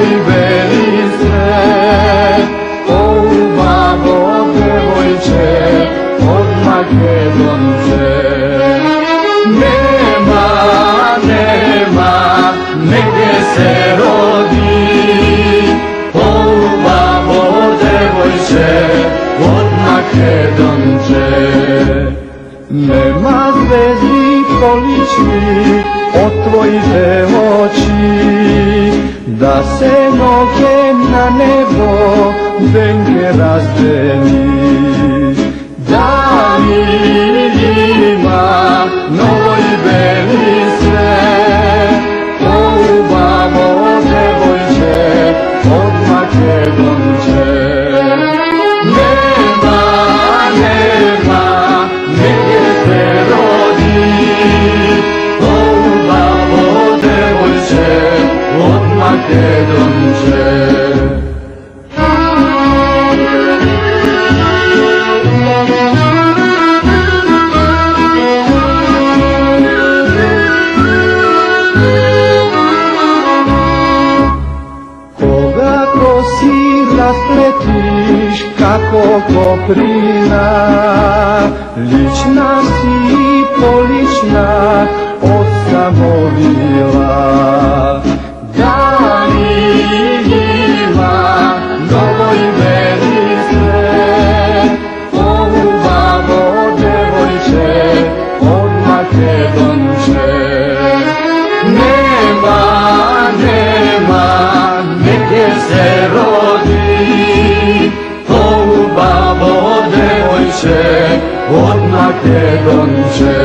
novoj beli sve. O babo devojče od Makedonče, nema negdje se rodi. O babo devojče od Makedonče, nema zvezdi količni od tvojih oči, da se noge na nebo venke razdeni. Da li ima novoj beli sve? O babo devojče od Makedonče, nema negdje se rodi. O babo devojče od Makedonče. Koga kosi raspletiš kako koprina, lična si i polična osamolila. Da li ima novoj beli sve? O babo devojče od Makedonče, nema negdje se rodi. O babo devojče od Makedonče.